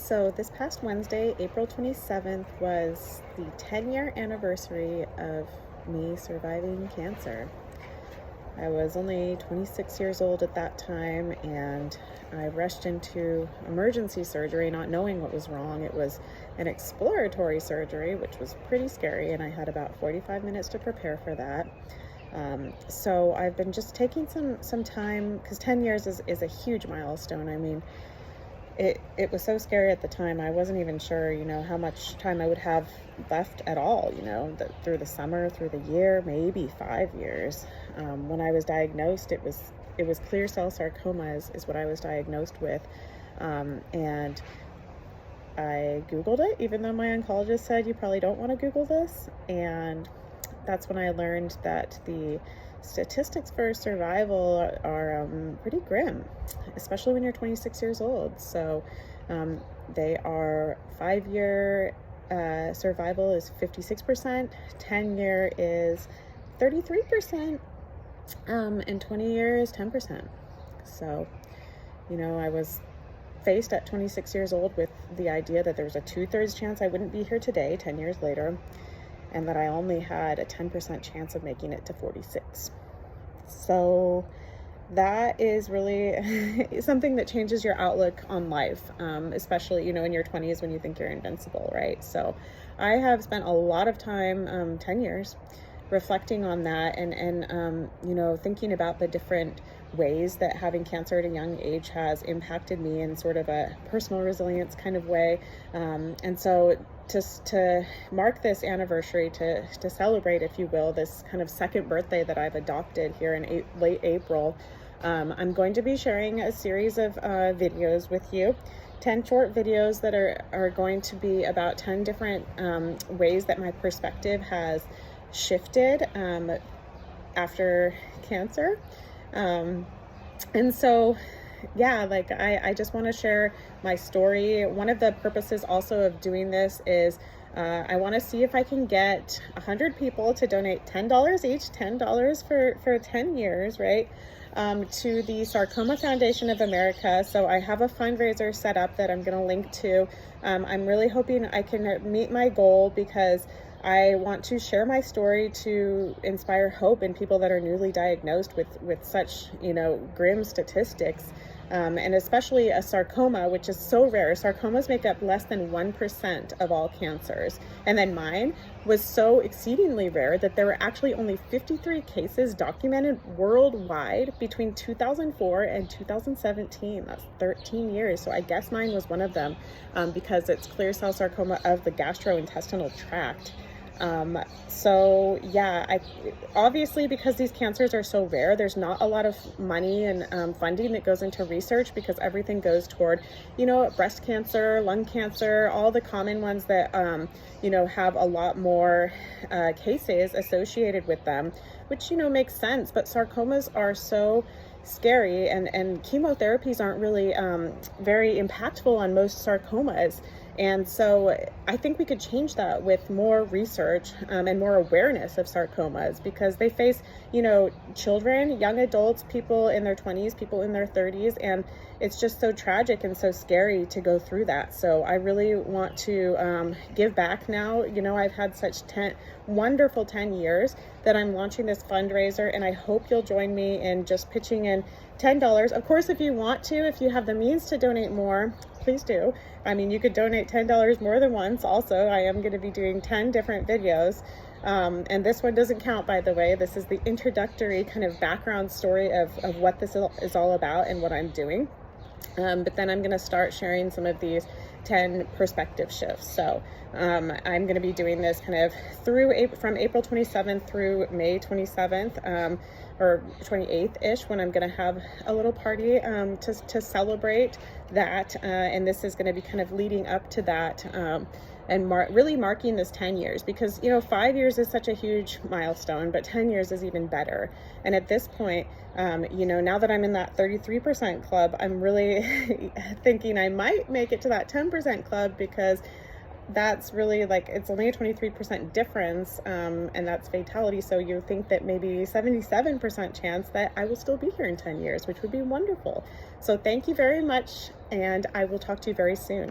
So this past Wednesday, April 27th, was the 10-year anniversary of me surviving cancer. I was only 26 years old at that time, and I rushed into emergency surgery not knowing what was wrong. It was an exploratory surgery, which was pretty scary, and I had about 45 minutes to prepare for that. So I've been just taking some time, because 10 years is a huge milestone. I mean, it was so scary at the time. I wasn't even sure, how much time I would have left at all, through the summer, through the year, maybe 5 years. When I was diagnosed, it was clear cell sarcoma is what I was diagnosed with. And I Googled it, even though my oncologist said, you probably don't want to Google this. And that's when I learned that the statistics for survival are pretty grim, especially when you're 26 years old. So they are 5-year survival is 56%, 10-year is 33%, and 20 years 10%. So, I was faced at 26 years old with the idea that there was a 2/3 chance I wouldn't be here today, 10 years later, and that I only had a 10% chance of making it to 46. So that is really something that changes your outlook on life, especially, in your 20s when you think you're invincible, right? So I have spent a lot of time, 10 years, reflecting on that and thinking about the different ways that having cancer at a young age has impacted me in sort of a personal resilience kind of way. And so just to mark this anniversary, to celebrate, if you will, this kind of second birthday that I've adopted here in late April, I'm going to be sharing a series of videos with you. 10 short videos that are going to be about 10 different ways that my perspective has shifted after cancer. And so, yeah, I just want to share my story. One of the purposes also of doing this is I want to see if I can get 100 people to donate $10 each, $10 for 10 years, right? To the Sarcoma Foundation of America. So I have a fundraiser set up that I'm going to link to. I'm really hoping I can meet my goal, because I want to share my story to inspire hope in people that are newly diagnosed with such, grim statistics. And especially a sarcoma, which is so rare. Sarcomas make up less than 1% of all cancers. And then mine was so exceedingly rare that there were actually only 53 cases documented worldwide between 2004 and 2017. That's 13 years. So I guess mine was one of them, because it's clear cell sarcoma of the gastrointestinal tract. So yeah, obviously, because these cancers are so rare, there's not a lot of money and funding that goes into research, because everything goes toward, breast cancer, lung cancer, all the common ones that, have a lot more cases associated with them, which, makes sense. But sarcomas are so scary, and chemotherapies aren't really very impactful on most sarcomas. And so I think we could change that with more research and more awareness of sarcomas, because they face, children, young adults, people in their 20s, people in their 30s, and it's just so tragic and so scary to go through that. So I really want to give back now. I've had such wonderful 10 years that I'm launching this fundraiser, and I hope you'll join me in just pitching in $10. Of course, if you want to, if you have the means to donate more, please do. I mean, you could donate $10 more than once. Also, I am going to be doing 10 different videos. And this one doesn't count, by the way. This is the introductory kind of background story of what this is all about and what I'm doing. But then I'm going to start sharing some of these 10 perspective shifts. So I'm going to be doing this kind of from April 27th through May 27th, or 28th-ish, when I'm going to have a little party to celebrate that. And this is going to be kind of leading up to that, and really marking this 10 years, because 5 years is such a huge milestone, but 10 years is even better. And at this point, now that I'm in that 33% club, I'm really thinking I might make it to that 10% club, because that's really it's only a 23% difference, and that's fatality. So you think that maybe 77% chance that I will still be here in 10 years, which would be wonderful. So thank you very much, and I will talk to you very soon.